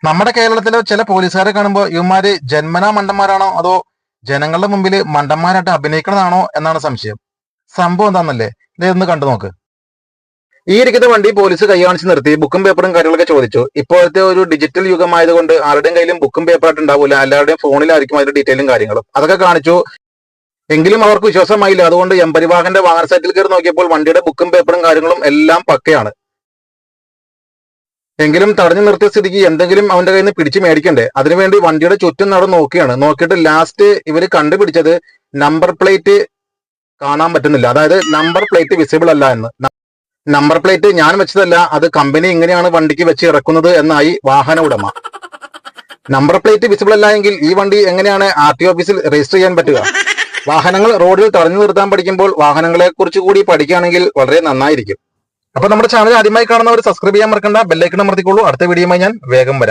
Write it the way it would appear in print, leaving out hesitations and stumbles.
നമ്മുടെ കേരളത്തിലെ ചില പോലീസുകാരെ കാണുമ്പോൾ ഇവന്മാര് ജന്മനാ മണ്ടന്മാരാണോ അതോ ജനങ്ങളുടെ മുമ്പിൽ മണ്ടന്മാരായിട്ട് അഭിനയിക്കുന്നതാണോ എന്നാണ് സംശയം. സംഭവം എന്താണെന്നല്ലേ, ഇതൊന്ന് കണ്ടു നോക്ക്. ഈ ഇരിക്കുന്ന വണ്ടി പോലീസ് കൈകാണിച്ച് നിർത്തി ബുക്കും പേപ്പറും കാര്യങ്ങളൊക്കെ ചോദിച്ചു. ഇപ്പോഴത്തെ ഒരു ഡിജിറ്റൽ യുഗമായതുകൊണ്ട് ആരുടെയും കയ്യിലും ബുക്കും പേപ്പറായിട്ട് ഉണ്ടാവില്ല, എല്ലാവരുടെയും ഫോണിലായിരിക്കും അതിന്റെ ഡീറ്റെയിലും കാര്യങ്ങളും. അതൊക്കെ കാണിച്ചു. എങ്കിലും അവർക്ക് വിശ്വാസമായില്ല. അതുകൊണ്ട് എംപരിവാഹന്റെ വാഹന സൈറ്റിൽ കയറി നോക്കിയപ്പോൾ വണ്ടിയുടെ ബുക്കും പേപ്പറും കാര്യങ്ങളും എല്ലാം പക്കയാണ്. എങ്കിലും തടഞ്ഞു നിർത്തിയ സ്ഥിതിക്ക് എന്തെങ്കിലും അവന്റെ കയ്യിൽ നിന്ന് പിടിച്ചു മേടിക്കണ്ടേ. അതിനുവേണ്ടി വണ്ടിയുടെ ചുറ്റും നടന്ന് നോക്കിയാണ്. നോക്കിയിട്ട് ലാസ്റ്റ് ഇവര് കണ്ടുപിടിച്ചത് നമ്പർ പ്ലേറ്റ് കാണാൻ പറ്റുന്നില്ല, അതായത് നമ്പർ പ്ലേറ്റ് വിസിബിൾ അല്ല എന്ന്. നമ്പർ പ്ലേറ്റ് ഞാൻ വെച്ചതല്ല, അത് കമ്പനി ഇങ്ങനെയാണ് വണ്ടിക്ക് വെച്ച് ഇറക്കുന്നത് എന്നായി വാഹന ഉടമ. നമ്പർ പ്ലേറ്റ് വിസിബിൾ അല്ല എങ്കിൽ ഈ വണ്ടി എങ്ങനെയാണ് RTO ഓഫീസിൽ രജിസ്റ്റർ ചെയ്യാൻ പറ്റുക? വാഹനങ്ങൾ റോഡിൽ തടഞ്ഞു നിർത്താൻ പഠിക്കുമ്പോൾ വാഹനങ്ങളെ കുറിച്ച് കൂടി പഠിക്കുകയാണെങ്കിൽ വളരെ നന്നായിരിക്കും. അപ്പൊ നമ്മുടെ ചാനൽ ആദ്യമായി കാണുന്നവർ സബ്സ്ക്രൈബ് ചെയ്യാൻ മറക്കണ്ട, ബെല്ലൈക്കൺ അമർത്തിക്കോളൂ. അടുത്ത വീഡിയോയുമായി ഞാൻ വേഗം വരാം.